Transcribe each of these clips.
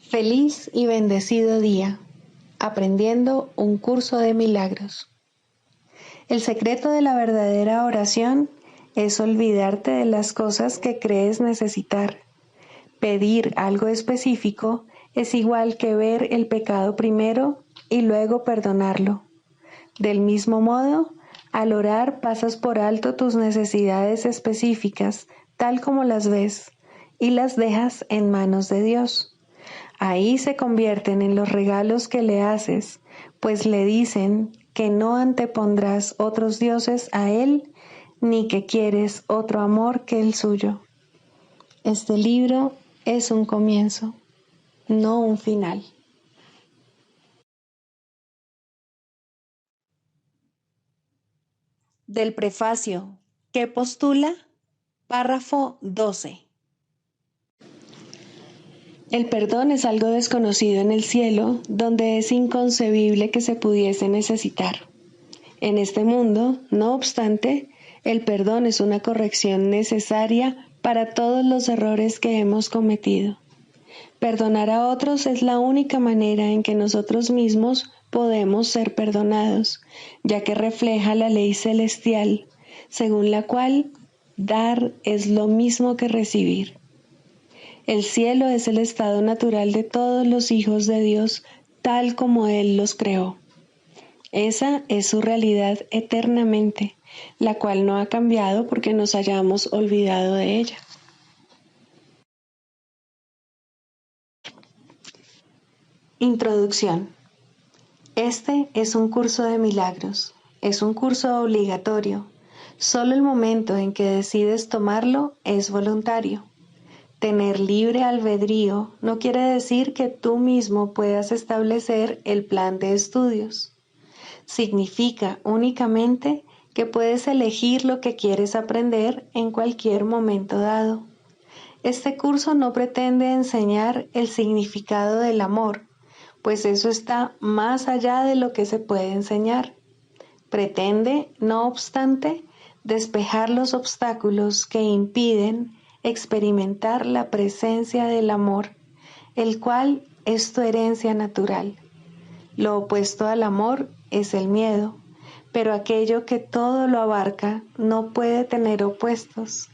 Feliz y bendecido día, aprendiendo un curso de milagros. El secreto de la verdadera oración es olvidarte de las cosas que crees necesitar. Pedir algo específico es igual que ver el pecado primero y luego perdonarlo. Del mismo modo, al orar pasas por alto tus necesidades específicas, tal como las ves, y las dejas en manos de Dios. Ahí se convierten en los regalos que le haces, pues le dicen que no antepondrás otros dioses a Él, ni que quieres otro amor que el suyo. Este libro es un comienzo, no un final. Del prefacio, ¿qué postula? Párrafo 12. El perdón es algo desconocido en el cielo, donde es inconcebible que se pudiese necesitar. En este mundo, no obstante, el perdón es una corrección necesaria para todos los errores que hemos cometido. Perdonar a otros es la única manera en que nosotros mismos podemos ser perdonados, ya que refleja la ley celestial, según la cual dar es lo mismo que recibir. El cielo es el estado natural de todos los hijos de Dios, tal como Él los creó. Esa es su realidad eternamente, la cual no ha cambiado porque nos hayamos olvidado de ella. Introducción. Este es un curso de milagros. Es un curso obligatorio. Solo el momento en que decides tomarlo es voluntario. Tener libre albedrío no quiere decir que tú mismo puedas establecer el plan de estudios. Significa únicamente que puedes elegir lo que quieres aprender en cualquier momento dado. Este curso no pretende enseñar el significado del amor, pues eso está más allá de lo que se puede enseñar. Pretende, no obstante, despejar los obstáculos que impiden experimentar la presencia del amor, el cual es tu herencia natural. Lo opuesto al amor es el miedo, pero aquello que todo lo abarca no puede tener opuestos.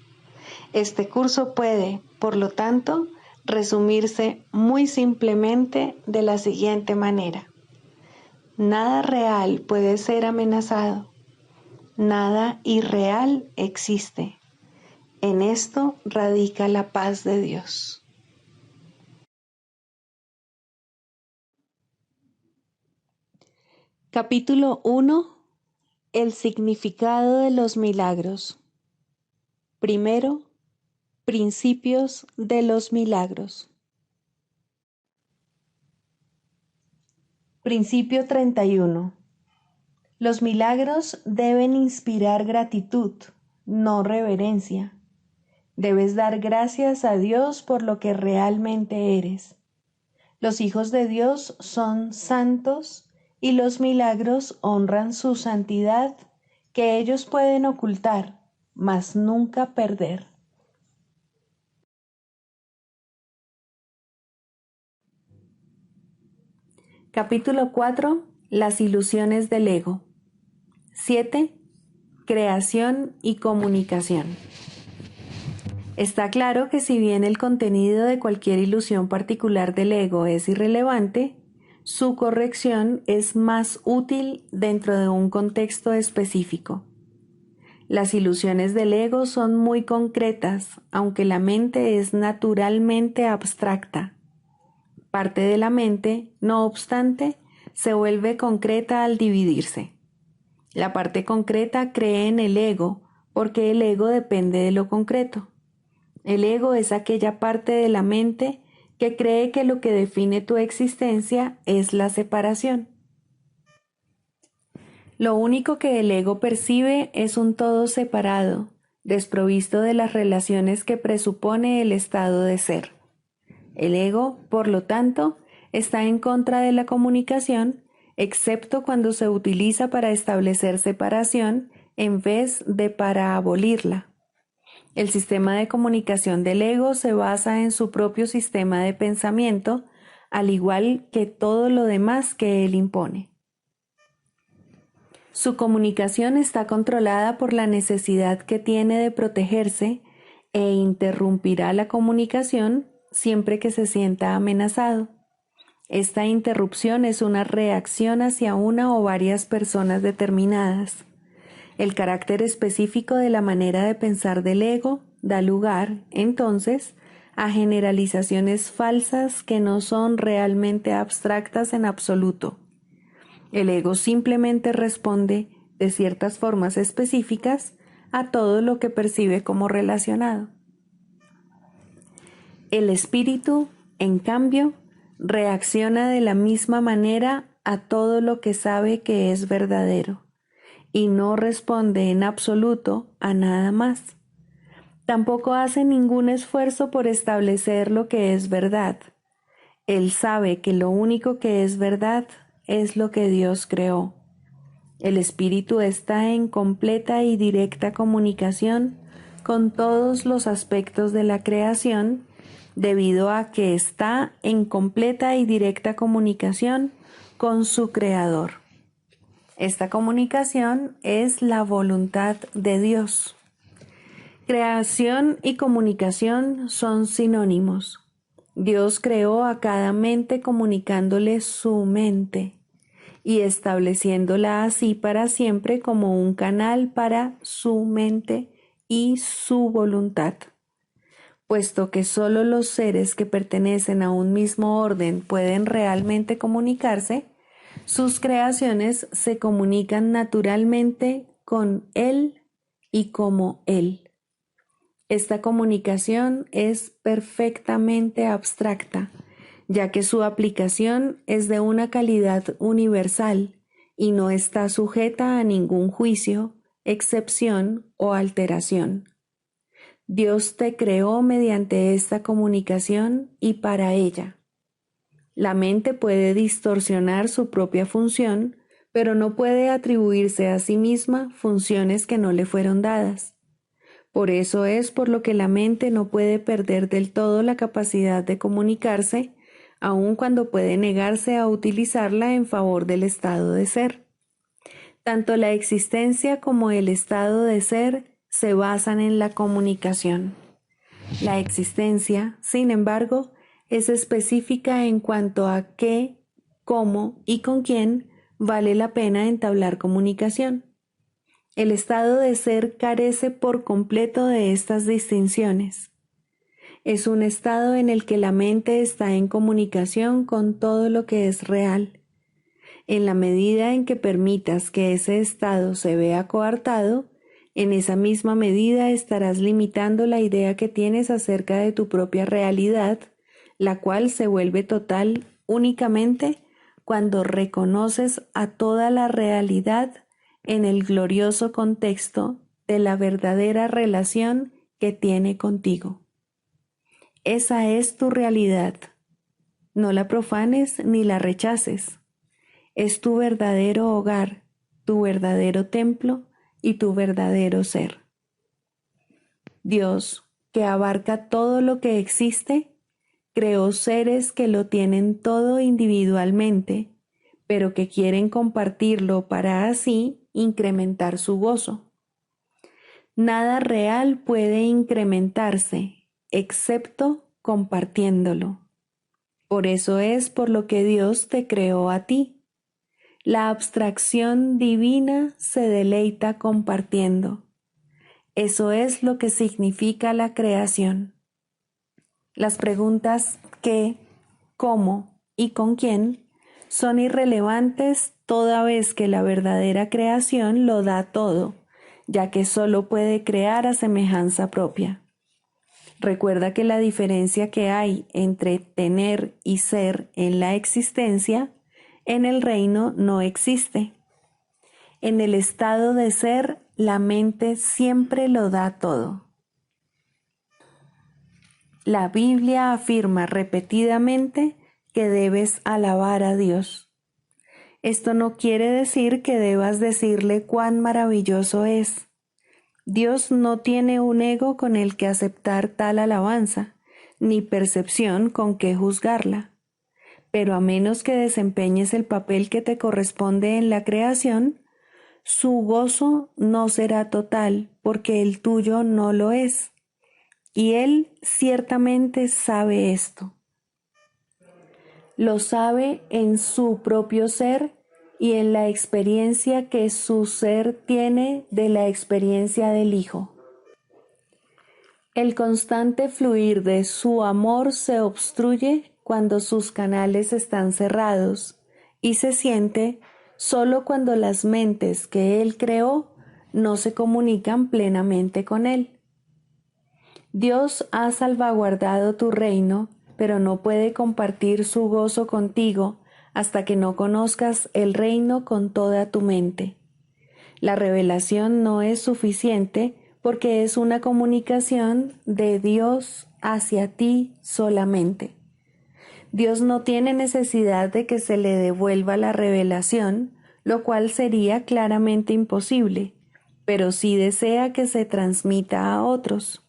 Este curso puede, por lo tanto, resumirse muy simplemente de la siguiente manera. Nada real puede ser amenazado. Nada irreal existe. En esto radica la paz de Dios. Capítulo 1. El significado de los milagros. Primero, principios de los milagros. Principio 31. Los milagros deben inspirar gratitud, no reverencia. Debes dar gracias a Dios por lo que realmente eres. Los hijos de Dios son santos y los milagros honran su santidad, que ellos pueden ocultar, mas nunca perder. Capítulo 4. Las ilusiones del ego. 7. Creación y comunicación. Está claro que si bien el contenido de cualquier ilusión particular del ego es irrelevante, su corrección es más útil dentro de un contexto específico. Las ilusiones del ego son muy concretas, aunque la mente es naturalmente abstracta. Parte de la mente, no obstante, se vuelve concreta al dividirse. La parte concreta cree en el ego, porque el ego depende de lo concreto. El ego es aquella parte de la mente que cree que lo que define tu existencia es la separación. Lo único que el ego percibe es un todo separado, desprovisto de las relaciones que presupone el estado de ser. El ego, por lo tanto, está en contra de la comunicación, excepto cuando se utiliza para establecer separación en vez de para abolirla. El sistema de comunicación del ego se basa en su propio sistema de pensamiento, al igual que todo lo demás que él impone. Su comunicación está controlada por la necesidad que tiene de protegerse e interrumpirá la comunicación siempre que se sienta amenazado. Esta interrupción es una reacción hacia una o varias personas determinadas. El carácter específico de la manera de pensar del ego da lugar, entonces, a generalizaciones falsas que no son realmente abstractas en absoluto. El ego simplemente responde de ciertas formas específicas a todo lo que percibe como relacionado. El espíritu, en cambio, reacciona de la misma manera a todo lo que sabe que es verdadero y no responde en absoluto a nada más. Tampoco hace ningún esfuerzo por establecer lo que es verdad. Él sabe que lo único que es verdad es lo que Dios creó. El espíritu está en completa y directa comunicación con todos los aspectos de la creación, debido a que está en completa y directa comunicación con su Creador. Esta comunicación es la voluntad de Dios. Creación y comunicación son sinónimos. Dios creó a cada mente comunicándole su mente y estableciéndola así para siempre como un canal para su mente y su voluntad. Puesto que solo los seres que pertenecen a un mismo orden pueden realmente comunicarse, sus creaciones se comunican naturalmente con Él y como Él. Esta comunicación es perfectamente abstracta, ya que su aplicación es de una calidad universal y no está sujeta a ningún juicio, excepción o alteración. Dios te creó mediante esta comunicación y para ella. La mente puede distorsionar su propia función, pero no puede atribuirse a sí misma funciones que no le fueron dadas. Por eso es por lo que la mente no puede perder del todo la capacidad de comunicarse, aun cuando puede negarse a utilizarla en favor del estado de ser. Tanto la existencia como el estado de ser se basan en la comunicación. La existencia, sin embargo, es específica en cuanto a qué, cómo y con quién vale la pena entablar comunicación. El estado de ser carece por completo de estas distinciones. Es un estado en el que la mente está en comunicación con todo lo que es real. En la medida en que permitas que ese estado se vea coartado, en esa misma medida estarás limitando la idea que tienes acerca de tu propia realidad, la cual se vuelve total únicamente cuando reconoces a toda la realidad en el glorioso contexto de la verdadera relación que tiene contigo. Esa es tu realidad. No la profanes ni la rechaces. Es tu verdadero hogar, tu verdadero templo y tu verdadero ser. Dios, que abarca todo lo que existe, creó seres que lo tienen todo individualmente, pero que quieren compartirlo para así incrementar su gozo. Nada real puede incrementarse, excepto compartiéndolo. Por eso es por lo que Dios te creó a ti. La abstracción divina se deleita compartiendo. Eso es lo que significa la creación. Las preguntas qué, cómo y con quién son irrelevantes toda vez que la verdadera creación lo da todo, ya que solo puede crear a semejanza propia. Recuerda que la diferencia que hay entre tener y ser en la existencia, en el reino no existe. En el estado de ser, la mente siempre lo da todo. La Biblia afirma repetidamente que debes alabar a Dios. Esto no quiere decir que debas decirle cuán maravilloso es. Dios no tiene un ego con el que aceptar tal alabanza, ni percepción con que juzgarla. pero a menos que desempeñes el papel que te corresponde en la creación, su gozo no será total, porque el tuyo no lo es. Y Él ciertamente sabe esto. Lo sabe en su propio ser y en la experiencia que su ser tiene de la experiencia del Hijo. El constante fluir de su amor se obstruye cuando sus canales están cerrados y se siente solo cuando las mentes que Él creó no se comunican plenamente con Él. Dios ha salvaguardado tu reino, pero no puede compartir su gozo contigo hasta que no conozcas el reino con toda tu mente. La revelación no es suficiente porque es una comunicación de Dios hacia ti solamente. Dios no tiene necesidad de que se le devuelva la revelación, lo cual sería claramente imposible, pero sí desea que se transmita a otros.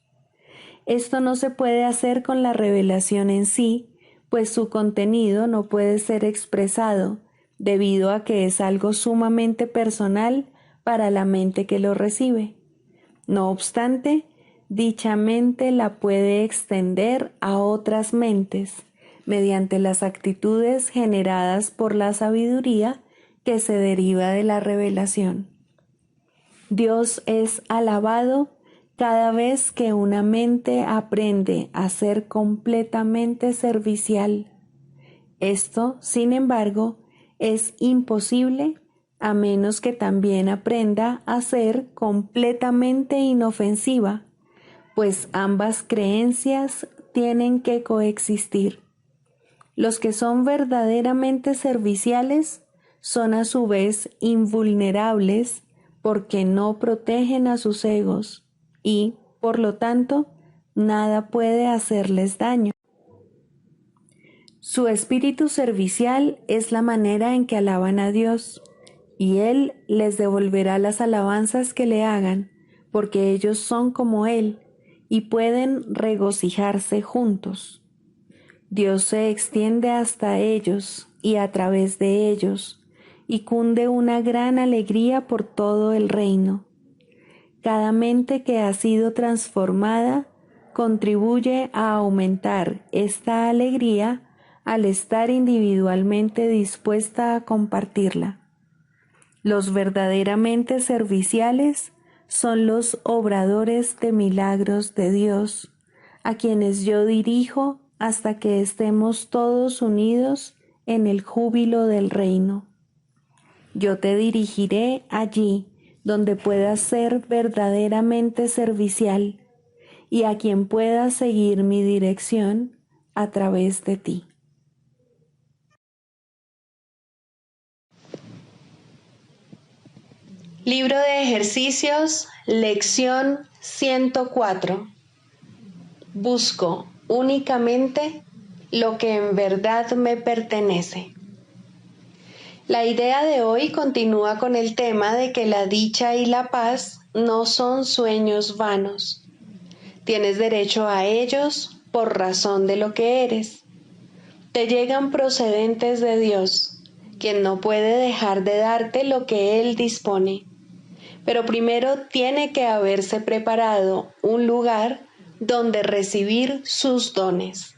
Esto no se puede hacer con la revelación en sí, pues su contenido no puede ser expresado, debido a que es algo sumamente personal para la mente que lo recibe. No obstante, dicha mente la puede extender a otras mentes, mediante las actitudes generadas por la sabiduría que se deriva de la revelación. Dios es alabado cada vez que una mente aprende a ser completamente servicial. Esto, sin embargo, es imposible a menos que también aprenda a ser completamente inofensiva, pues ambas creencias tienen que coexistir. Los que son verdaderamente serviciales son a su vez invulnerables porque no protegen a sus egos y, por lo tanto, nada puede hacerles daño. Su espíritu servicial es la manera en que alaban a Dios, y Él les devolverá las alabanzas que le hagan, porque ellos son como Él y pueden regocijarse juntos. Dios se extiende hasta ellos y a través de ellos, y cunde una gran alegría por todo el reino. Cada mente que ha sido transformada contribuye a aumentar esta alegría al estar individualmente dispuesta a compartirla. Los verdaderamente serviciales son los obradores de milagros de Dios, a quienes yo dirijo hasta que estemos todos unidos en el júbilo del reino. Yo te dirigiré allí donde puedas ser verdaderamente servicial y a quien pueda seguir mi dirección a través de ti. Libro de ejercicios, lección 104. Busco únicamente lo que en verdad me pertenece. La idea de hoy continúa con el tema de que la dicha y la paz no son sueños vanos. Tienes derecho a ellos por razón de lo que eres. Te llegan procedentes de Dios, quien no puede dejar de darte lo que Él dispone. Pero primero tiene que haberse preparado un lugar donde recibir sus dones,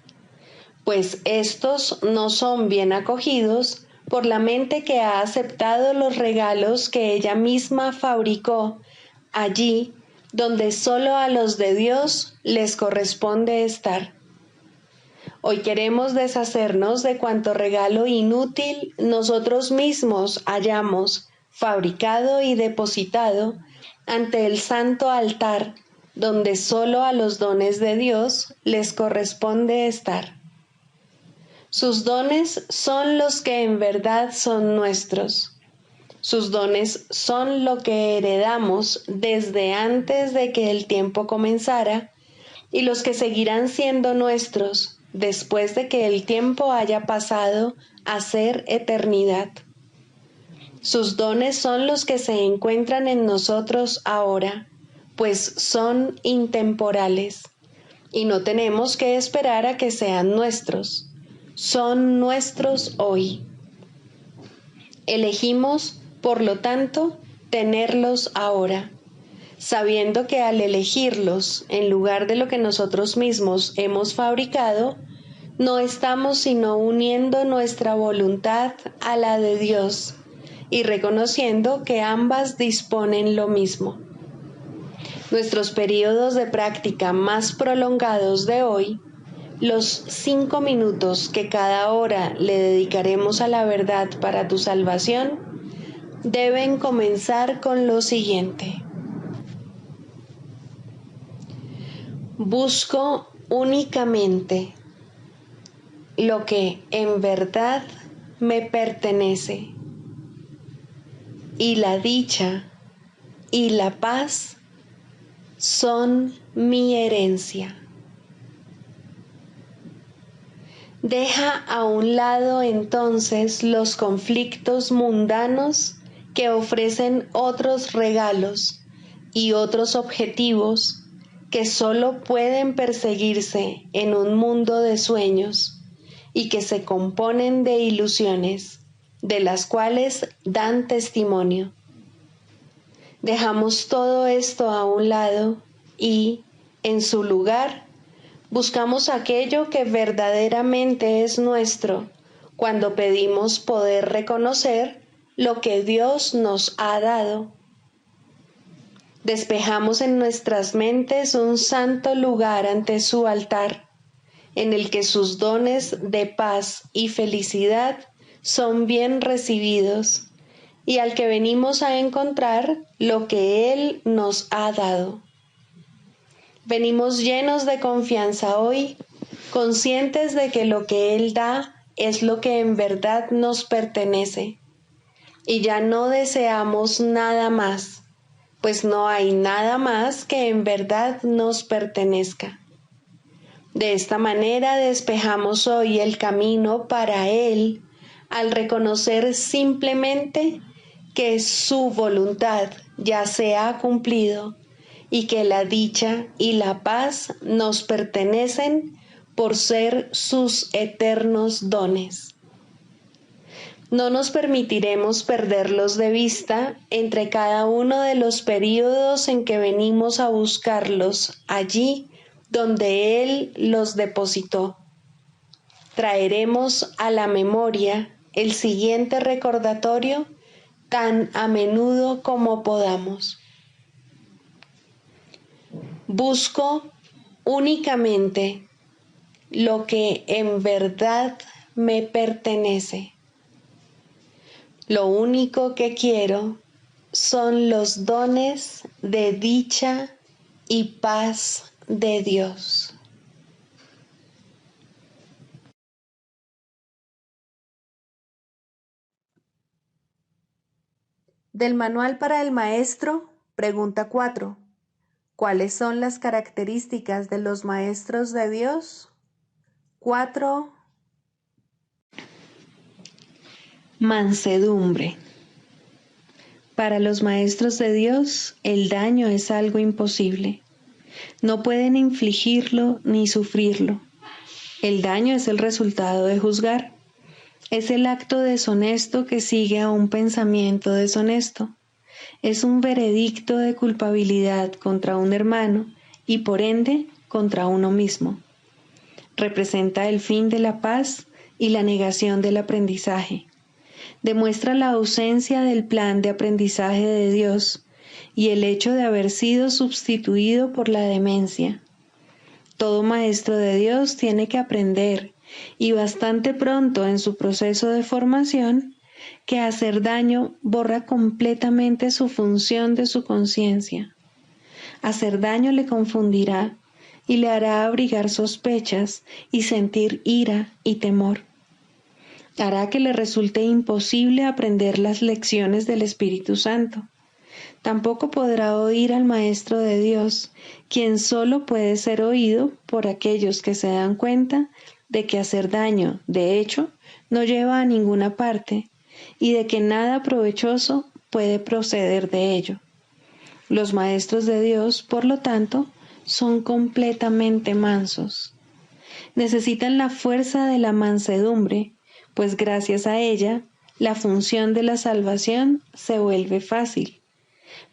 pues estos no son bien acogidos por la mente que ha aceptado los regalos que ella misma fabricó allí donde solo a los de Dios les corresponde estar. Hoy queremos deshacernos de cuanto regalo inútil nosotros mismos hayamos fabricado y depositado ante el santo altar donde solo a los dones de Dios les corresponde estar. Sus dones son los que en verdad son nuestros. Sus dones son lo que heredamos desde antes de que el tiempo comenzara y los que seguirán siendo nuestros después de que el tiempo haya pasado a ser eternidad. Sus dones son los que se encuentran en nosotros ahora, pues son intemporales, y no tenemos que esperar a que sean nuestros. son nuestros hoy. Elegimos, por lo tanto, tenerlos ahora, sabiendo que al elegirlos en lugar de lo que nosotros mismos hemos fabricado, no estamos sino uniendo nuestra voluntad a la de Dios y reconociendo que ambas disponen lo mismo. Nuestros periodos de práctica más prolongados de hoy, los 5 minutos que cada hora le dedicaremos a la verdad para tu salvación, deben comenzar con lo siguiente. Busco únicamente lo que en verdad me pertenece, y la dicha y la paz son mi herencia. Deja a un lado entonces los conflictos mundanos que ofrecen otros regalos y otros objetivos que solo pueden perseguirse en un mundo de sueños y que se componen de ilusiones, de las cuales dan testimonio. Dejamos todo esto a un lado y, en su lugar, buscamos aquello que verdaderamente es nuestro cuando pedimos poder reconocer lo que Dios nos ha dado. Despejamos en nuestras mentes un santo lugar ante su altar, en el que sus dones de paz y felicidad son bien recibidos, y al que venimos a encontrar lo que Él nos ha dado. Venimos llenos de confianza hoy, conscientes de que lo que Él da es lo que en verdad nos pertenece, y ya no deseamos nada más, pues no hay nada más que en verdad nos pertenezca. De esta manera despejamos hoy el camino para Él al reconocer simplemente que su voluntad ya se ha cumplido y que la dicha y la paz nos pertenecen por ser sus eternos dones. No nos permitiremos perderlos de vista entre cada uno de los períodos en que venimos a buscarlos allí donde Él los depositó. Traeremos a la memoria el siguiente recordatorio tan a menudo como podamos. Busco únicamente lo que en verdad me pertenece. Lo único que quiero son los dones de dicha y paz de Dios. Del Manual para el Maestro, pregunta 4. ¿Cuáles son las características de los maestros de Dios? 4. Mansedumbre. Para los maestros de Dios, el daño es algo imposible. No pueden infligirlo ni sufrirlo. El daño es el resultado de juzgar. Es el acto deshonesto que sigue a un pensamiento deshonesto. Es un veredicto de culpabilidad contra un hermano y por ende contra uno mismo. Representa el fin de la paz y la negación del aprendizaje. Demuestra la ausencia del plan de aprendizaje de Dios y el hecho de haber sido sustituido por la demencia. Todo maestro de Dios tiene que aprender, y bastante pronto en su proceso de formación, que hacer daño borra completamente su función de su conciencia. Hacer daño le confundirá y le hará abrigar sospechas y sentir ira y temor. Hará que le resulte imposible aprender las lecciones del Espíritu Santo. Tampoco podrá oír al Maestro de Dios, quien solo puede ser oído por aquellos que se dan cuenta de que hacer daño, de hecho, no lleva a ninguna parte y de que nada provechoso puede proceder de ello. Los maestros de Dios, por lo tanto, son completamente mansos. Necesitan la fuerza de la mansedumbre, pues gracias a ella, la función de la salvación se vuelve fácil.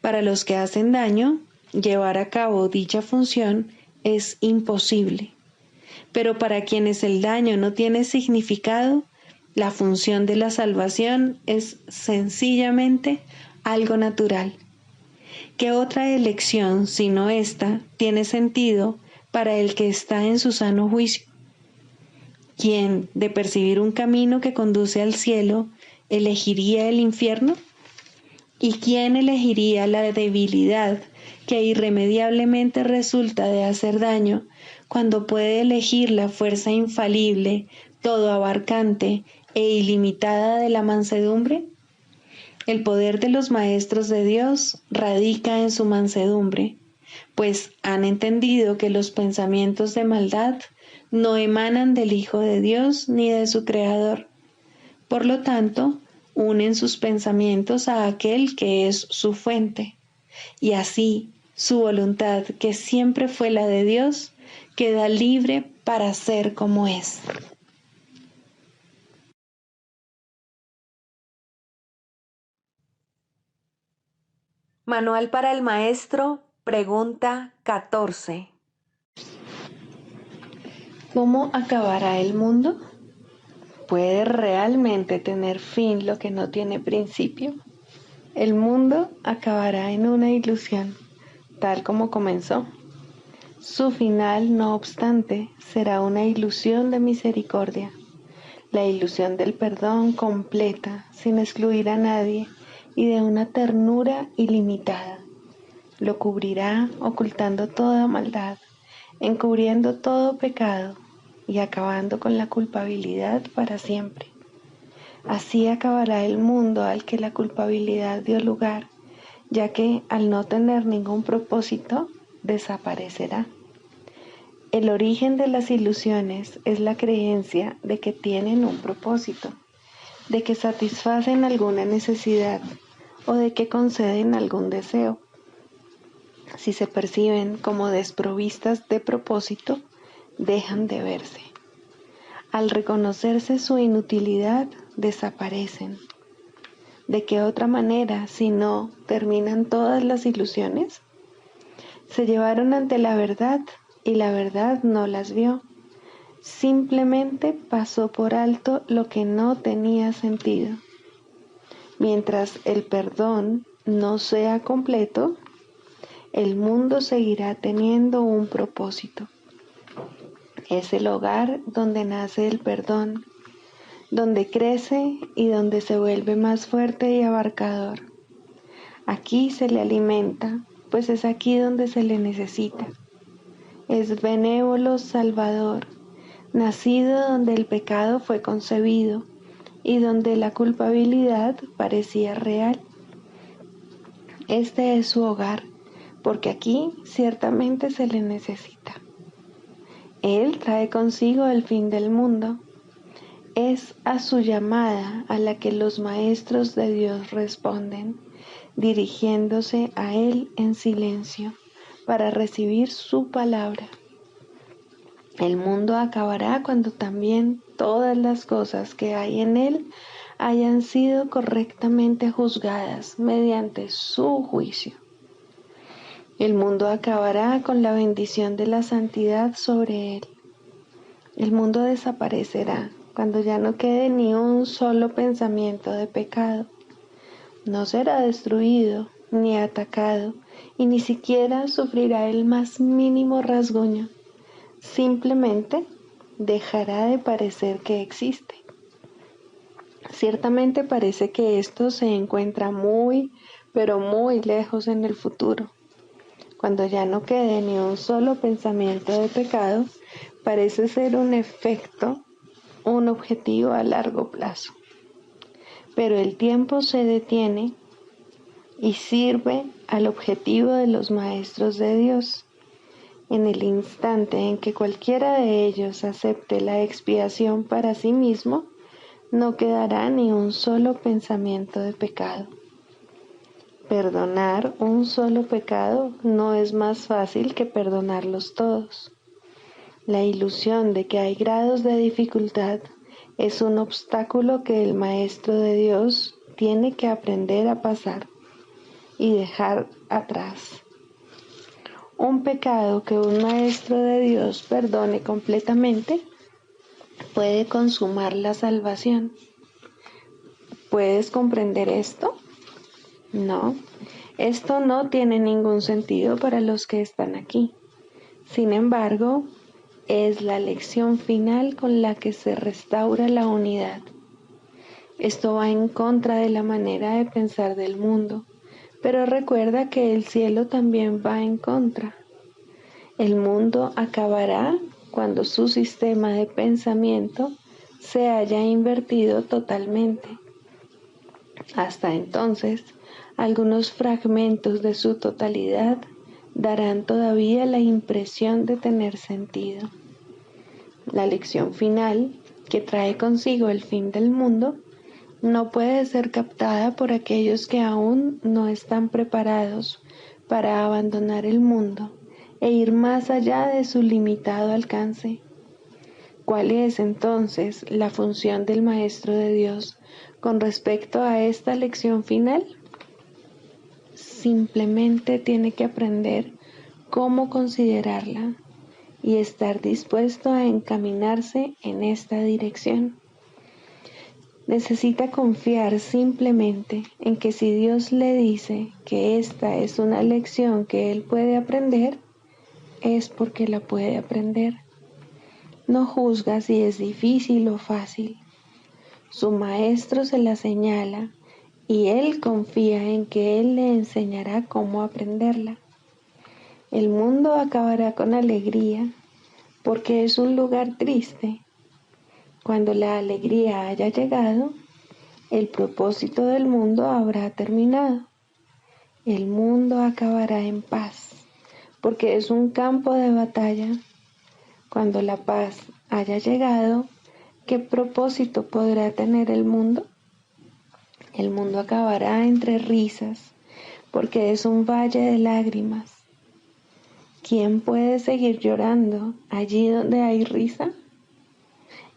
Para los que hacen daño, llevar a cabo dicha función es imposible. Pero para quienes el daño no tiene significado, la función de la salvación es sencillamente algo natural. ¿Qué otra elección sino esta tiene sentido para el que está en su sano juicio? ¿Quién, de percibir un camino que conduce al cielo, elegiría el infierno? ¿Y quién elegiría la debilidad que irremediablemente resulta de hacer daño cuando puede elegir la fuerza infalible, todo abarcante e ilimitada de la mansedumbre? El poder de los maestros de Dios radica en su mansedumbre, pues han entendido que los pensamientos de maldad no emanan del Hijo de Dios ni de su Creador. Por lo tanto, unen sus pensamientos a aquel que es su fuente, y así su voluntad, que siempre fue la de Dios, queda libre para ser como es. Manual para el Maestro, pregunta 14. ¿Cómo acabará el mundo? ¿Puede realmente tener fin lo que no tiene principio? El mundo acabará en una ilusión, tal como comenzó. Su final, no obstante, será una ilusión de misericordia, la ilusión del perdón completa, sin excluir a nadie, y de una ternura ilimitada. Lo cubrirá ocultando toda maldad, encubriendo todo pecado y acabando con la culpabilidad para siempre. Así acabará el mundo al que la culpabilidad dio lugar, ya que al no tener ningún propósito, desaparecerá. El origen de las ilusiones es la creencia de que tienen un propósito, de que satisfacen alguna necesidad o de que conceden algún deseo. Si se perciben como desprovistas de propósito, dejan de verse. Al reconocerse su inutilidad, desaparecen. ¿De qué otra manera, si no, terminan todas las ilusiones? Se llevaron ante la verdad y la verdad no las vio. Simplemente pasó por alto lo que no tenía sentido. Mientras el perdón no sea completo, el mundo seguirá teniendo un propósito. Es el hogar donde nace el perdón, donde crece y donde se vuelve más fuerte y abarcador. Aquí se le alimenta, pues es aquí donde se le necesita. Es benévolo Salvador, nacido donde el pecado fue concebido y donde la culpabilidad parecía real. Este es su hogar, porque aquí ciertamente se le necesita. Él trae consigo el fin del mundo. Es a su llamada a la que los maestros de Dios responden, dirigiéndose a Él en silencio para recibir su palabra. El mundo acabará cuando también todas las cosas que hay en él hayan sido correctamente juzgadas mediante su juicio. El mundo acabará con la bendición de la santidad sobre él. El mundo desaparecerá cuando ya no quede ni un solo pensamiento de pecado. No será destruido ni atacado y ni siquiera sufrirá el más mínimo rasguño. Simplemente dejará de parecer que existe. Ciertamente parece que esto se encuentra muy, pero muy lejos en el futuro. Cuando ya no quede ni un solo pensamiento de pecado, parece ser un efecto, un objetivo a largo plazo. Pero el tiempo se detiene y sirve al objetivo de los maestros de Dios. En el instante en que cualquiera de ellos acepte la expiación para sí mismo, no quedará ni un solo pensamiento de pecado. Perdonar un solo pecado no es más fácil que perdonarlos todos. La ilusión de que hay grados de dificultad es un obstáculo que el Maestro de Dios tiene que aprender a pasar y dejar atrás. Un pecado que un Maestro de Dios perdone completamente puede consumar la salvación. ¿Puedes comprender esto? No, esto no tiene ningún sentido para los que están aquí. Sin embargo, es la lección final con la que se restaura la unidad. Esto va en contra de la manera de pensar del mundo, pero recuerda que el cielo también va en contra. El mundo acabará cuando su sistema de pensamiento se haya invertido totalmente. Hasta entonces, algunos fragmentos de su totalidad darán todavía la impresión de tener sentido. La lección final, que trae consigo el fin del mundo, no puede ser captada por aquellos que aún no están preparados para abandonar el mundo e ir más allá de su limitado alcance. ¿Cuál es entonces la función del Maestro de Dios con respecto a esta lección final? Simplemente tiene que aprender cómo considerarla y estar dispuesto a encaminarse en esta dirección. Necesita confiar simplemente en que si Dios le dice que esta es una lección que él puede aprender, es porque la puede aprender. No juzga si es difícil o fácil. Su maestro se la señala y él confía en que él le enseñará cómo aprenderla. El mundo acabará con alegría porque es un lugar triste. Cuando la alegría haya llegado, el propósito del mundo habrá terminado. El mundo acabará en paz, porque es un campo de batalla. Cuando la paz haya llegado, ¿qué propósito podrá tener el mundo? El mundo acabará entre risas, porque es un valle de lágrimas. ¿Quién puede seguir llorando allí donde hay risa?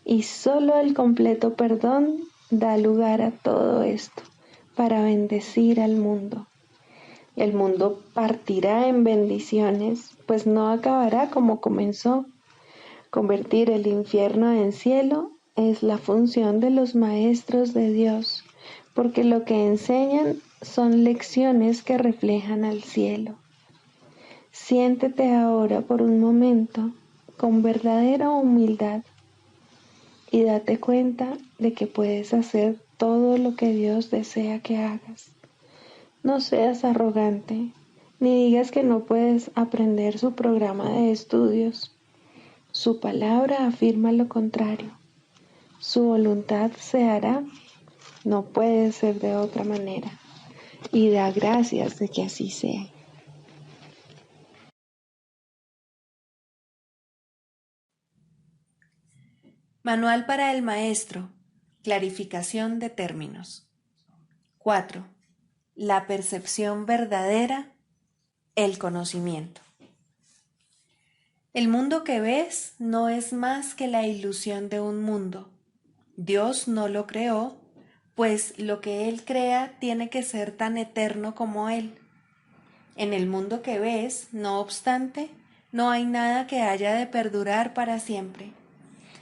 Y solo el completo perdón da lugar a todo esto para bendecir al mundo. El mundo partirá en bendiciones, pues no acabará como comenzó. Convertir el infierno en cielo es la función de los maestros de Dios, porque lo que enseñan son lecciones que reflejan al cielo. Siéntete ahora por un momento con verdadera humildad y date cuenta de que puedes hacer todo lo que Dios desea que hagas. No seas arrogante, ni digas que no puedes aprender su programa de estudios. Su palabra afirma lo contrario. Su voluntad se hará, no puede ser de otra manera, y da gracias de que así sea. Manual para el maestro. Clarificación de términos. 4. La percepción verdadera, el conocimiento. El mundo que ves no es más que la ilusión de un mundo. Dios no lo creó, pues lo que Él crea tiene que ser tan eterno como Él. En el mundo que ves, no obstante, no hay nada que haya de perdurar para siempre.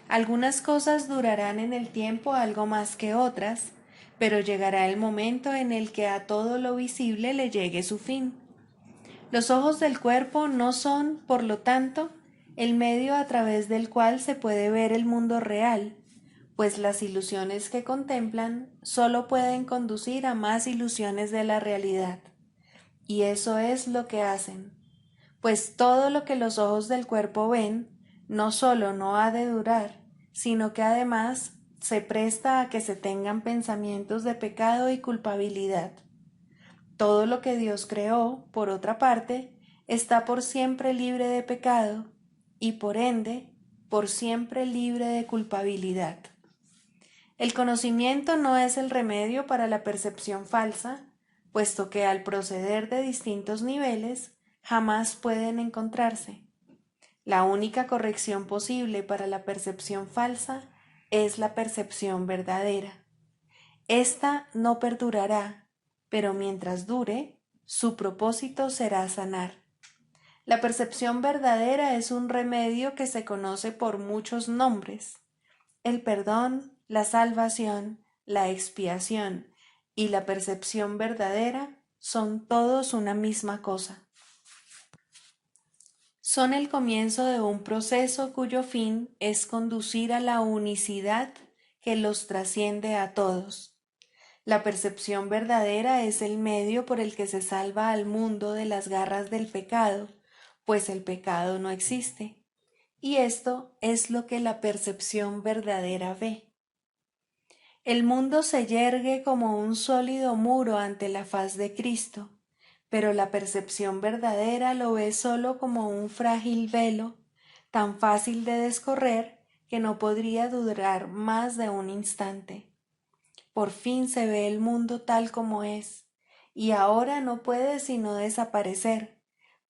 Algunas cosas durarán en el tiempo algo más que otras, pero llegará el momento en el que a todo lo visible le llegue su fin. Los ojos del cuerpo no son, por lo tanto, el medio a través del cual se puede ver el mundo real, pues las ilusiones que contemplan solo pueden conducir a más ilusiones de la realidad. Y eso es lo que hacen, pues todo lo que los ojos del cuerpo ven no solo no ha de durar, sino que además se presta a que se tengan pensamientos de pecado y culpabilidad. Todo lo que Dios creó, por otra parte, está por siempre libre de pecado y por ende, por siempre libre de culpabilidad. El conocimiento no es el remedio para la percepción falsa, puesto que al proceder de distintos niveles jamás pueden encontrarse. La única corrección posible para la percepción falsa es la percepción verdadera. Esta no perdurará, pero mientras dure, su propósito será sanar. La percepción verdadera es un remedio que se conoce por muchos nombres. El perdón, la salvación, la expiación y la percepción verdadera son todos una misma cosa. Son el comienzo de un proceso cuyo fin es conducir a la unicidad que los trasciende a todos. La percepción verdadera es el medio por el que se salva al mundo de las garras del pecado, pues el pecado no existe. Y esto es lo que la percepción verdadera ve. El mundo se yergue como un sólido muro ante la faz de Cristo, pero la percepción verdadera lo ve solo como un frágil velo, tan fácil de descorrer que no podría durar más de un instante. Por fin se ve el mundo tal como es, y ahora no puede sino desaparecer,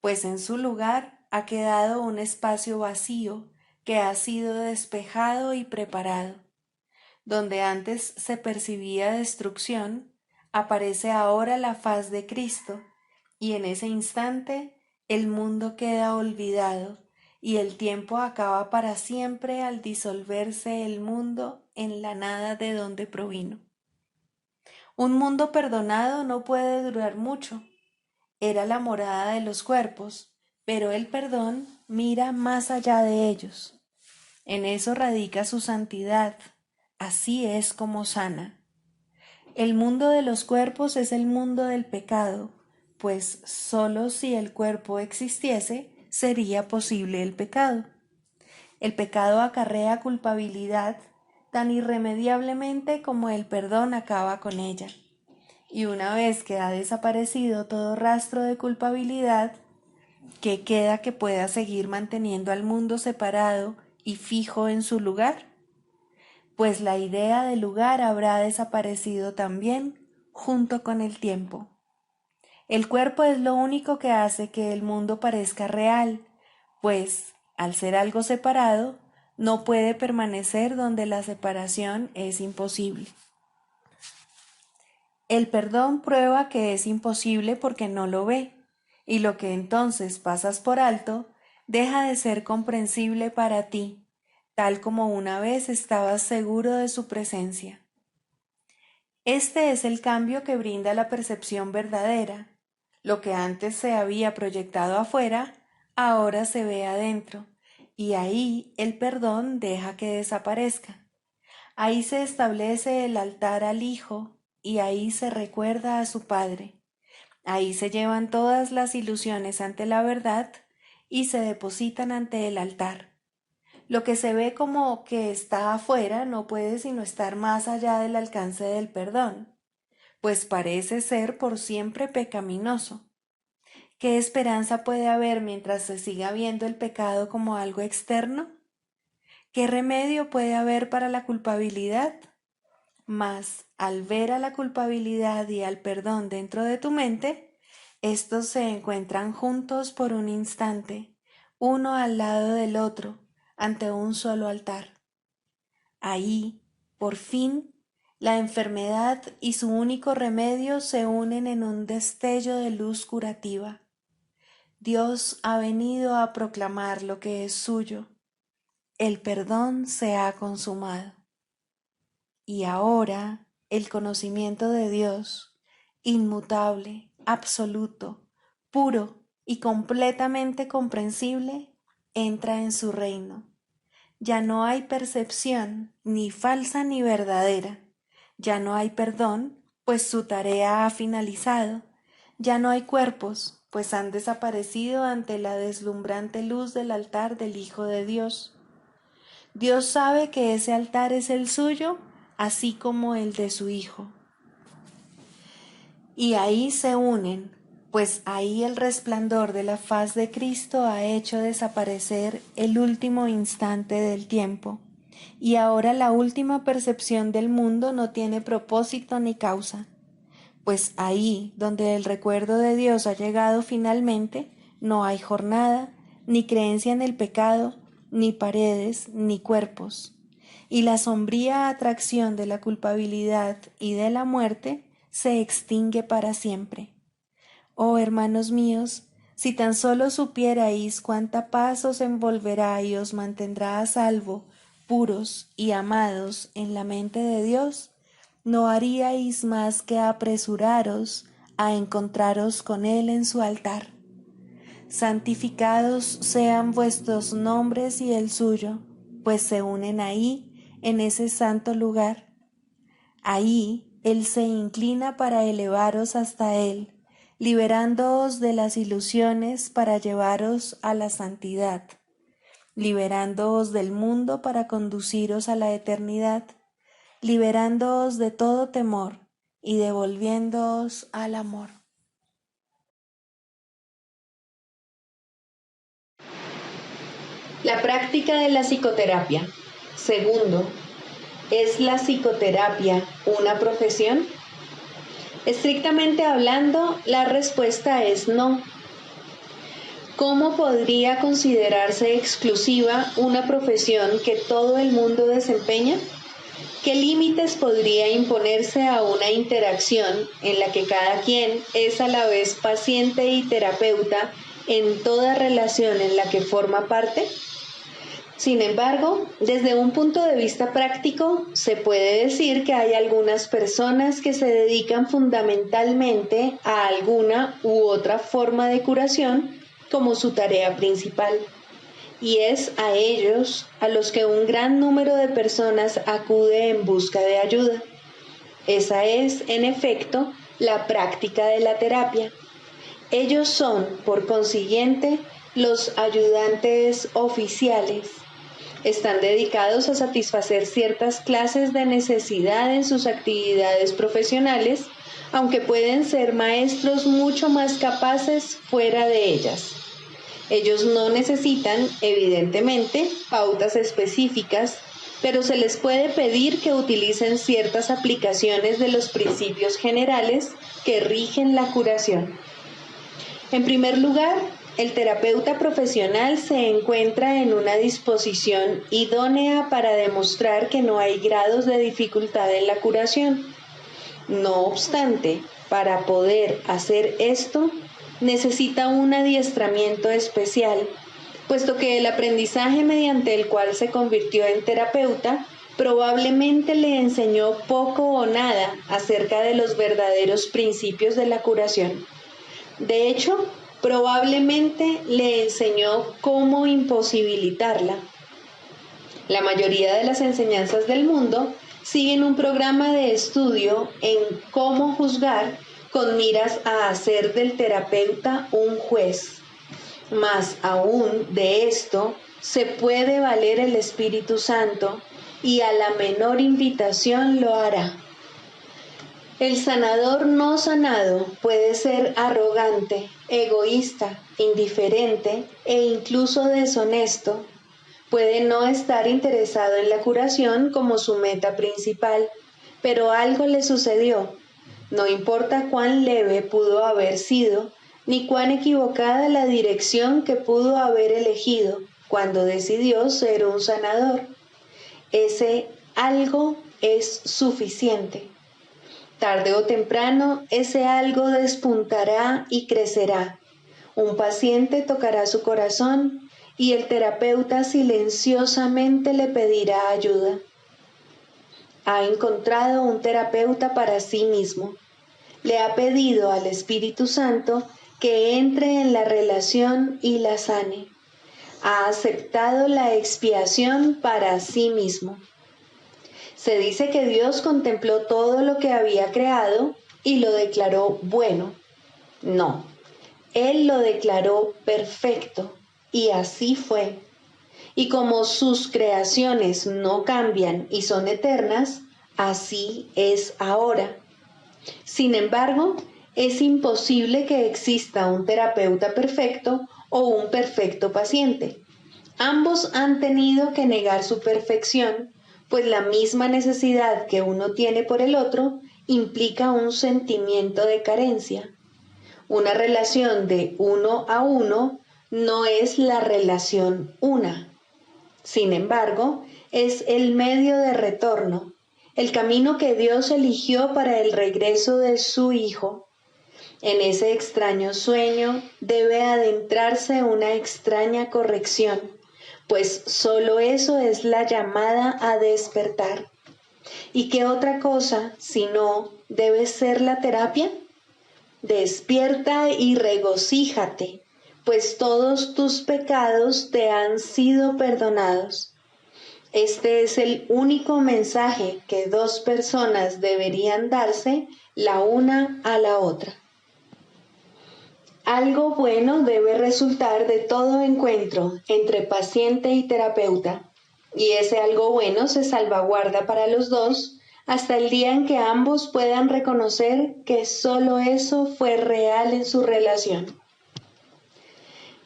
pues en su lugar ha quedado un espacio vacío que ha sido despejado y preparado. Donde antes se percibía destrucción, aparece ahora la faz de Cristo, y en ese instante el mundo queda olvidado, y el tiempo acaba para siempre al disolverse el mundo en la nada de donde provino. Un mundo perdonado no puede durar mucho. Era la morada de los cuerpos, pero el perdón mira más allá de ellos. En eso radica su santidad. Así es como sana. El mundo de los cuerpos es el mundo del pecado, pues sólo si el cuerpo existiese sería posible el pecado. El pecado acarrea culpabilidad tan irremediablemente como el perdón acaba con ella. Y una vez que ha desaparecido todo rastro de culpabilidad, ¿qué queda que pueda seguir manteniendo al mundo separado y fijo en su lugar? Pues la idea de lugar habrá desaparecido también junto con el tiempo. El cuerpo es lo único que hace que el mundo parezca real, pues, al ser algo separado, no puede permanecer donde la separación es imposible. El perdón prueba que es imposible porque no lo ve, y lo que entonces pasas por alto deja de ser comprensible para ti, tal como una vez estabas seguro de su presencia. Este es el cambio que brinda la percepción verdadera. Lo que antes se había proyectado afuera, ahora se ve adentro, y ahí el perdón deja que desaparezca. Ahí se establece el altar al Hijo, y ahí se recuerda a su Padre. Ahí se llevan todas las ilusiones ante la verdad y se depositan ante el altar. Lo que se ve como que está afuera no puede sino estar más allá del alcance del perdón, pues parece ser por siempre pecaminoso. ¿Qué esperanza puede haber mientras se siga viendo el pecado como algo externo? ¿Qué remedio puede haber para la culpabilidad? Mas, al ver a la culpabilidad y al perdón dentro de tu mente, estos se encuentran juntos por un instante, uno al lado del otro, ante un solo altar. Ahí, por fin, la enfermedad y su único remedio se unen en un destello de luz curativa. Dios ha venido a proclamar lo que es suyo. El perdón se ha consumado. Y ahora el conocimiento de Dios, inmutable, absoluto, puro y completamente comprensible, entra en su reino. Ya no hay percepción, ni falsa ni verdadera. Ya no hay perdón, pues su tarea ha finalizado. Ya no hay cuerpos, pues han desaparecido ante la deslumbrante luz del altar del Hijo de Dios. Dios sabe que ese altar es el suyo, así como el de su Hijo. Y ahí se unen, pues ahí el resplandor de la faz de Cristo ha hecho desaparecer el último instante del tiempo, y ahora la última percepción del mundo no tiene propósito ni causa, pues ahí donde el recuerdo de Dios ha llegado finalmente, no hay jornada, ni creencia en el pecado, ni paredes, ni cuerpos. Y la sombría atracción de la culpabilidad y de la muerte se extingue para siempre. Oh hermanos míos, si tan solo supierais cuánta paz os envolverá y os mantendrá a salvo, puros y amados en la mente de Dios, no haríais más que apresuraros a encontraros con Él en su altar. Santificados sean vuestros nombres y el suyo, pues se unen ahí, en ese santo lugar. Ahí Él se inclina para elevaros hasta Él, liberándoos de las ilusiones para llevaros a la santidad, liberándoos del mundo para conduciros a la eternidad, liberándoos de todo temor y devolviéndoos al amor. La práctica de la psicoterapia. Segundo, ¿es la psicoterapia una profesión? Estrictamente hablando, la respuesta es no. ¿Cómo podría considerarse exclusiva una profesión que todo el mundo desempeña? ¿Qué límites podría imponerse a una interacción en la que cada quien es a la vez paciente y terapeuta en toda relación en la que forma parte? Sin embargo, desde un punto de vista práctico, se puede decir que hay algunas personas que se dedican fundamentalmente a alguna u otra forma de curación como su tarea principal. Y es a ellos a los que un gran número de personas acude en busca de ayuda. Esa es, en efecto, la práctica de la terapia. Ellos son, por consiguiente, los ayudantes oficiales. Están dedicados a satisfacer ciertas clases de necesidad en sus actividades profesionales, aunque pueden ser maestros mucho más capaces fuera de ellas. Ellos no necesitan, evidentemente, pautas específicas, pero se les puede pedir que utilicen ciertas aplicaciones de los principios generales que rigen la curación. En primer lugar, el terapeuta profesional se encuentra en una disposición idónea para demostrar que no hay grados de dificultad en la curación. No obstante, para poder hacer esto, necesita un adiestramiento especial, puesto que el aprendizaje mediante el cual se convirtió en terapeuta probablemente le enseñó poco o nada acerca de los verdaderos principios de la curación. De hecho, probablemente le enseñó cómo imposibilitarla. La mayoría de las enseñanzas del mundo siguen un programa de estudio en cómo juzgar con miras a hacer del terapeuta un juez. Más aún de esto, se puede valer el Espíritu Santo y a la menor invitación lo hará. El sanador no sanado puede ser arrogante, egoísta, indiferente e incluso deshonesto. Puede no estar interesado en la curación como su meta principal, pero algo le sucedió. No importa cuán leve pudo haber sido, ni cuán equivocada la dirección que pudo haber elegido cuando decidió ser un sanador. Ese algo es suficiente. Tarde o temprano, ese algo despuntará y crecerá. Un paciente tocará su corazón y el terapeuta silenciosamente le pedirá ayuda. Ha encontrado un terapeuta para sí mismo. Le ha pedido al Espíritu Santo que entre en la relación y la sane. Ha aceptado la expiación para sí mismo. Se dice que Dios contempló todo lo que había creado y lo declaró bueno. No, Él lo declaró perfecto, y así fue. Y como sus creaciones no cambian y son eternas, así es ahora. Sin embargo, es imposible que exista un terapeuta perfecto o un perfecto paciente. Ambos han tenido que negar su perfección, pues la misma necesidad que uno tiene por el otro implica un sentimiento de carencia. Una relación de uno a uno no es la relación una. Sin embargo, es el medio de retorno, el camino que Dios eligió para el regreso de su Hijo. En ese extraño sueño debe adentrarse una extraña corrección, pues solo eso es la llamada a despertar. ¿Y qué otra cosa, si no, debe ser la terapia? Despierta y regocíjate, pues todos tus pecados te han sido perdonados. Este es el único mensaje que dos personas deberían darse la una a la otra. Algo bueno debe resultar de todo encuentro entre paciente y terapeuta, y ese algo bueno se salvaguarda para los dos hasta el día en que ambos puedan reconocer que solo eso fue real en su relación.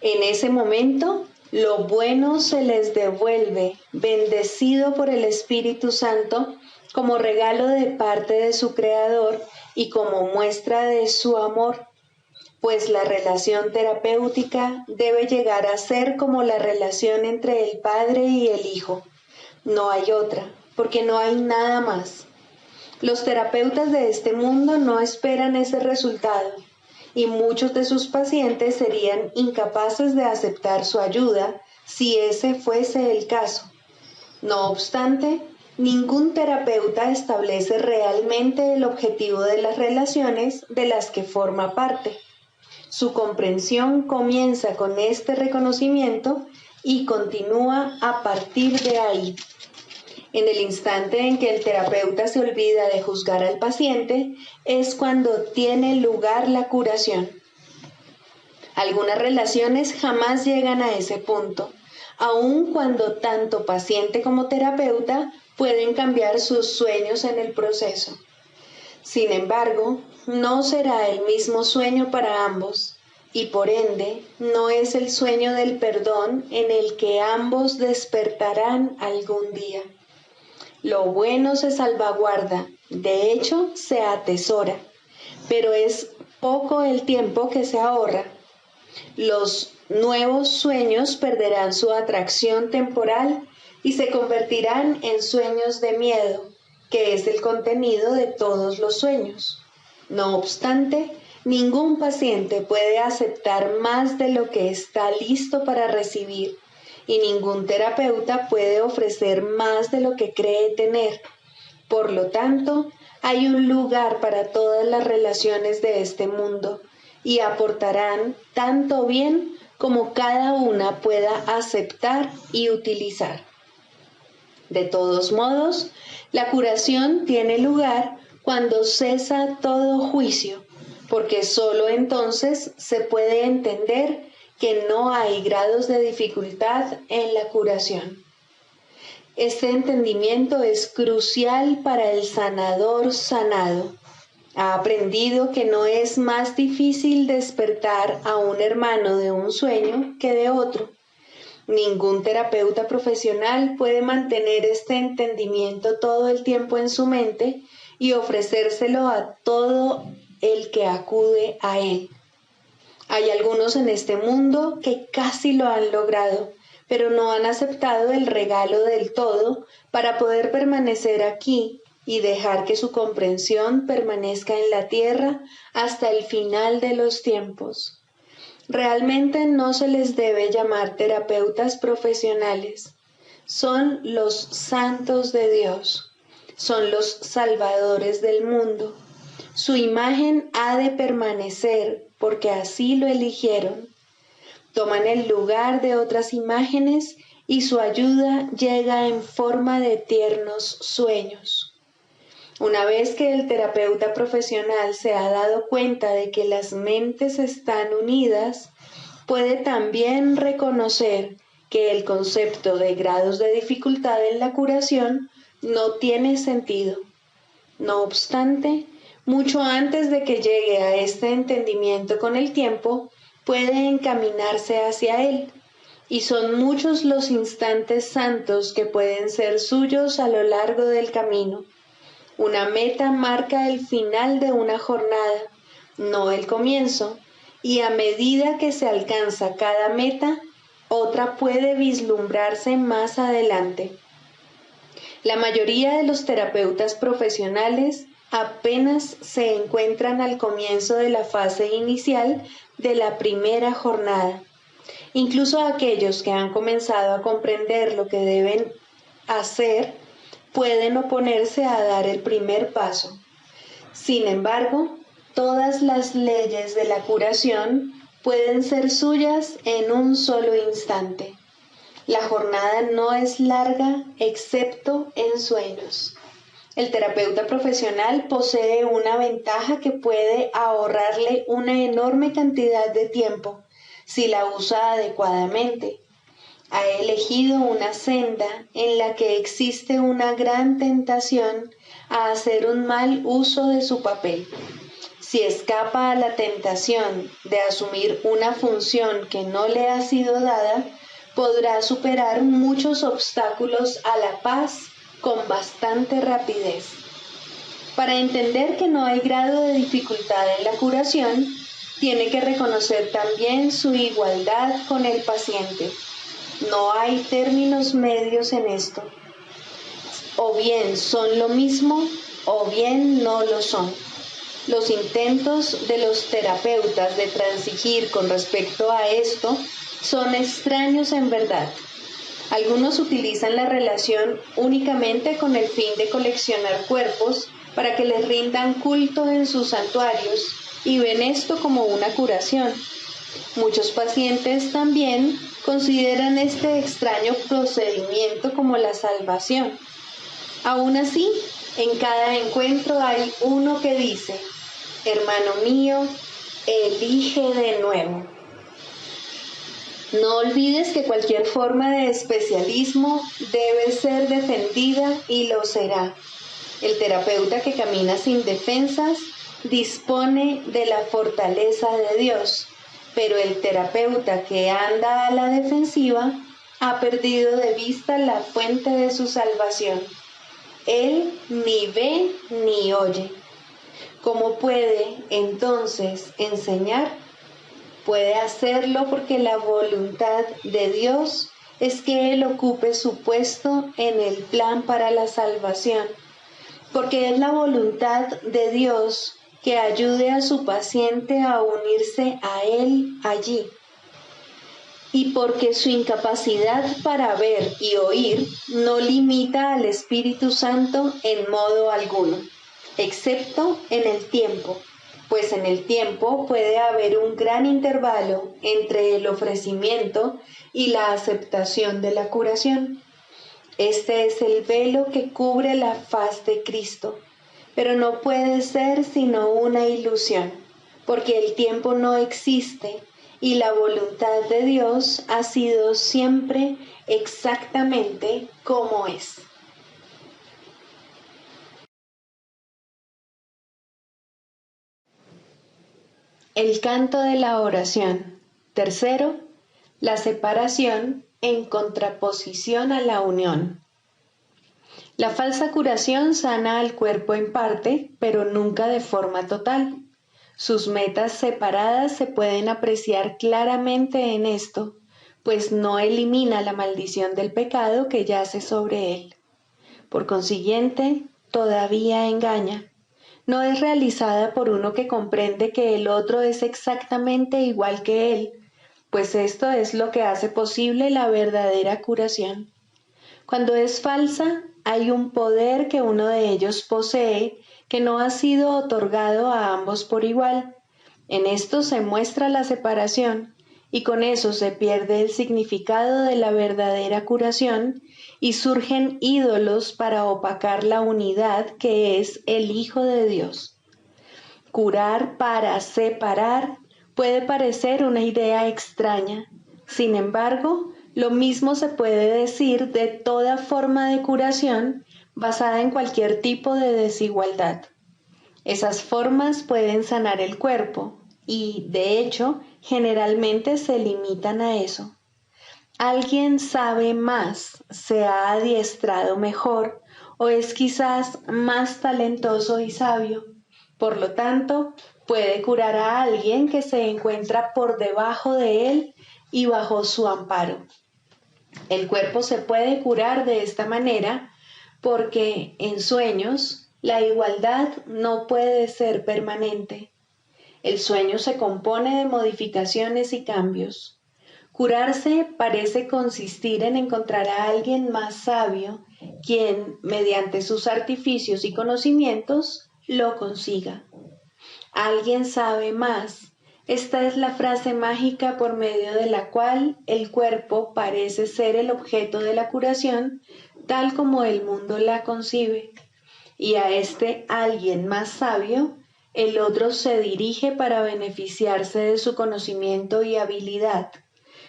En ese momento, lo bueno se les devuelve, bendecido por el Espíritu Santo, como regalo de parte de su Creador y como muestra de su amor, pues la relación terapéutica debe llegar a ser como la relación entre el Padre y el Hijo. No hay otra, porque no hay nada más. Los terapeutas de este mundo no esperan ese resultado, y muchos de sus pacientes serían incapaces de aceptar su ayuda si ese fuese el caso. No obstante, ningún terapeuta establece realmente el objetivo de las relaciones de las que forma parte. Su comprensión comienza con este reconocimiento y continúa a partir de ahí. En el instante en que el terapeuta se olvida de juzgar al paciente, es cuando tiene lugar la curación. Algunas relaciones jamás llegan a ese punto, aun cuando tanto paciente como terapeuta pueden cambiar sus sueños en el proceso. Sin embargo, no será el mismo sueño para ambos, y por ende, no es el sueño del perdón en el que ambos despertarán algún día. Lo bueno se salvaguarda, de hecho se atesora, pero es poco el tiempo que se ahorra. Los nuevos sueños perderán su atracción temporal y se convertirán en sueños de miedo, que es el contenido de todos los sueños. No obstante, ningún paciente puede aceptar más de lo que está listo para recibir, y ningún terapeuta puede ofrecer más de lo que cree tener. Por lo tanto, hay un lugar para todas las relaciones de este mundo, y aportarán tanto bien como cada una pueda aceptar y utilizar. De todos modos, la curación tiene lugar cuando cesa todo juicio, porque solo entonces se puede entender que no hay grados de dificultad en la curación. Este entendimiento es crucial para el sanador sanado. Ha aprendido que no es más difícil despertar a un hermano de un sueño que de otro. Ningún terapeuta profesional puede mantener este entendimiento todo el tiempo en su mente y ofrecérselo a todo el que acude a él. Hay algunos en este mundo que casi lo han logrado, pero no han aceptado el regalo del todo para poder permanecer aquí y dejar que su comprensión permanezca en la tierra hasta el final de los tiempos. Realmente no se les debe llamar terapeutas profesionales. Son los santos de Dios. Son los salvadores del mundo. Su imagen ha de permanecer porque así lo eligieron. Toman el lugar de otras imágenes y su ayuda llega en forma de tiernos sueños. Una vez que el terapeuta profesional se ha dado cuenta de que las mentes están unidas, puede también reconocer que el concepto de grados de dificultad en la curación no tiene sentido. No obstante, mucho antes de que llegue a este entendimiento con el tiempo, puede encaminarse hacia él, y son muchos los instantes santos que pueden ser suyos a lo largo del camino. Una meta marca el final de una jornada, no el comienzo, y a medida que se alcanza cada meta, otra puede vislumbrarse más adelante. La mayoría de los terapeutas profesionales apenas se encuentran al comienzo de la fase inicial de la primera jornada. Incluso aquellos que han comenzado a comprender lo que deben hacer pueden oponerse a dar el primer paso. Sin embargo, todas las leyes de la curación pueden ser suyas en un solo instante. La jornada no es larga excepto en sueños. El terapeuta profesional posee una ventaja que puede ahorrarle una enorme cantidad de tiempo si la usa adecuadamente. Ha elegido una senda en la que existe una gran tentación a hacer un mal uso de su papel. Si escapa a la tentación de asumir una función que no le ha sido dada, podrá superar muchos obstáculos a la paz con bastante rapidez. Para entender que no hay grado de dificultad en la curación, tiene que reconocer también su igualdad con el paciente. No hay términos medios en esto. O bien son lo mismo o bien no lo son. Los intentos de los terapeutas de transigir con respecto a esto son extraños en verdad. Algunos utilizan la relación únicamente con el fin de coleccionar cuerpos para que les rindan culto en sus santuarios y ven esto como una curación. Muchos pacientes también consideran este extraño procedimiento como la salvación. Aún así, en cada encuentro hay uno que dice: hermano mío, elige de nuevo. No olvides que cualquier forma de especialismo debe ser defendida y lo será. El terapeuta que camina sin defensas dispone de la fortaleza de Dios, pero el terapeuta que anda a la defensiva ha perdido de vista la fuente de su salvación. Él ni ve ni oye. ¿Cómo puede entonces enseñar? Puede hacerlo porque la voluntad de Dios es que Él ocupe su puesto en el plan para la salvación, porque es la voluntad de Dios que ayude a su paciente a unirse a Él allí, y porque su incapacidad para ver y oír no limita al Espíritu Santo en modo alguno, excepto en el tiempo, pues en el tiempo puede haber un gran intervalo entre el ofrecimiento y la aceptación de la curación. Este es el velo que cubre la faz de Cristo, pero no puede ser sino una ilusión, porque el tiempo no existe y la voluntad de Dios ha sido siempre exactamente como es. El canto de la oración. Tercero, la separación en contraposición a la unión. La falsa curación sana al cuerpo en parte, pero nunca de forma total. Sus metas separadas se pueden apreciar claramente en esto, pues no elimina la maldición del pecado que yace sobre él. Por consiguiente, todavía engaña. No es realizada por uno que comprende que el otro es exactamente igual que él, pues esto es lo que hace posible la verdadera curación. Cuando es falsa, hay un poder que uno de ellos posee que no ha sido otorgado a ambos por igual. En esto se muestra la separación, y con eso se pierde el significado de la verdadera curación y surgen ídolos para opacar la unidad que es el Hijo de Dios. Curar para separar puede parecer una idea extraña. Sin embargo, lo mismo se puede decir de toda forma de curación basada en cualquier tipo de desigualdad. Esas formas pueden sanar el cuerpo y, de hecho, generalmente se limitan a eso. Alguien sabe más, se ha adiestrado mejor o es quizás más talentoso y sabio. Por lo tanto, Puede curar a alguien que se encuentra por debajo de él y bajo su amparo. El cuerpo se puede curar de esta manera porque en sueños la igualdad no puede ser permanente. El sueño se compone de modificaciones y cambios. Curarse parece consistir en encontrar a alguien más sabio, quien, mediante sus artificios y conocimientos, lo consiga. Alguien sabe más. Esta es la frase mágica por medio de la cual el cuerpo parece ser el objeto de la curación, tal como el mundo la concibe. Y a este alguien más sabio, el otro se dirige para beneficiarse de su conocimiento y habilidad,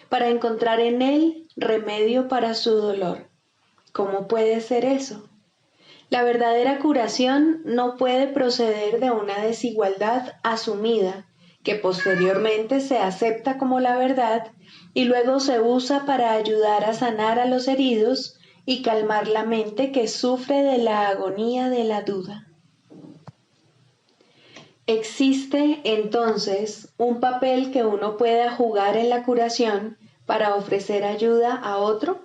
para encontrar en él remedio para su dolor. ¿Cómo puede ser eso? La verdadera curación no puede proceder de una desigualdad asumida, que posteriormente se acepta como la verdad y luego se usa para ayudar a sanar a los heridos y calmar la mente que sufre de la agonía de la duda. ¿Existe entonces un papel que uno pueda jugar en la curación para ofrecer ayuda a otro?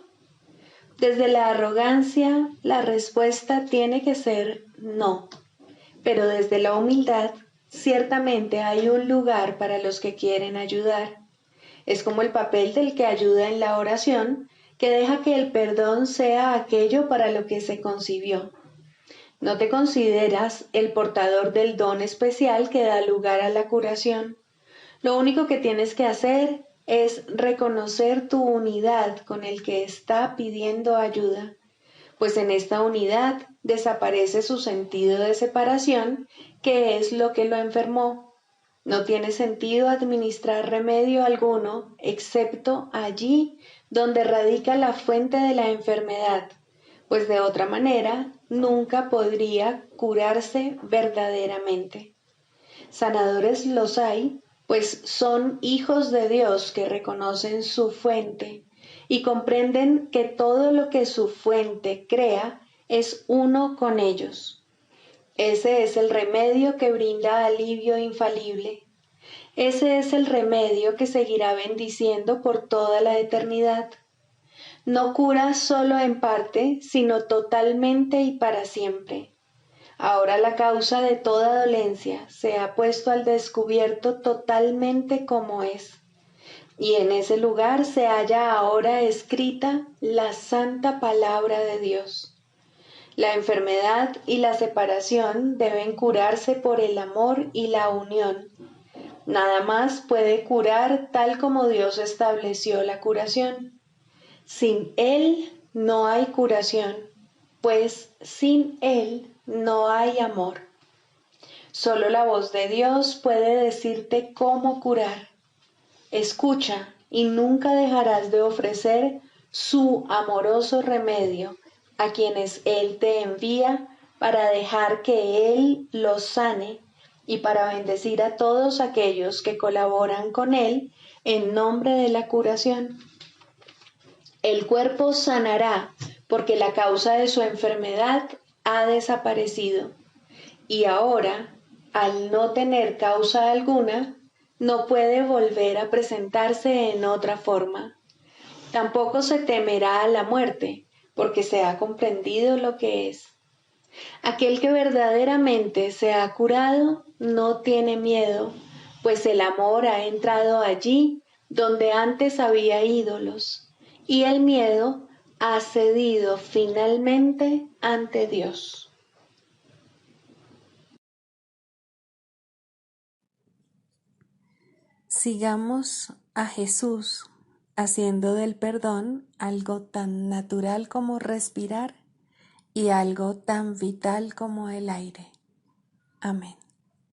Desde la arrogancia, la respuesta tiene que ser no, pero desde la humildad, ciertamente hay un lugar para los que quieren ayudar. Es como el papel del que ayuda en la oración, que deja que el perdón sea aquello para lo que se concibió. No te consideras el portador del don especial que da lugar a la curación. Lo único que tienes que hacer es reconocer tu unidad con el que está pidiendo ayuda, pues en esta unidad desaparece su sentido de separación, que es lo que lo enfermó. No tiene sentido administrar remedio alguno, excepto allí donde radica la fuente de la enfermedad, pues de otra manera nunca podría curarse verdaderamente. Sanadores los hay, pues son hijos de Dios que reconocen su fuente y comprenden que todo lo que su fuente crea es uno con ellos. Ese es el remedio que brinda alivio infalible. Ese es el remedio que seguirá bendiciendo por toda la eternidad. No cura solo en parte, sino totalmente y para siempre. Ahora la causa de toda dolencia se ha puesto al descubierto totalmente como es, y en ese lugar se halla ahora escrita la santa palabra de Dios. La enfermedad y la separación deben curarse por el amor y la unión. Nada más puede curar tal como Dios estableció la curación. Sin Él no hay curación, pues sin Él no hay amor. Solo la voz de Dios puede decirte cómo curar. Escucha y nunca dejarás de ofrecer su amoroso remedio a quienes Él te envía para dejar que Él los sane y para bendecir a todos aquellos que colaboran con Él en nombre de la curación. El cuerpo sanará porque la causa de su enfermedad ha desaparecido y ahora, al no tener causa alguna, no puede volver a presentarse en otra forma. Tampoco se temerá a la muerte, porque se ha comprendido lo que es. Aquel que verdaderamente se ha curado no tiene miedo, pues el amor ha entrado allí donde antes había ídolos, y el miedo ha cedido finalmente ante Dios. Sigamos a Jesús haciendo del perdón algo tan natural como respirar y algo tan vital como el aire. Amén.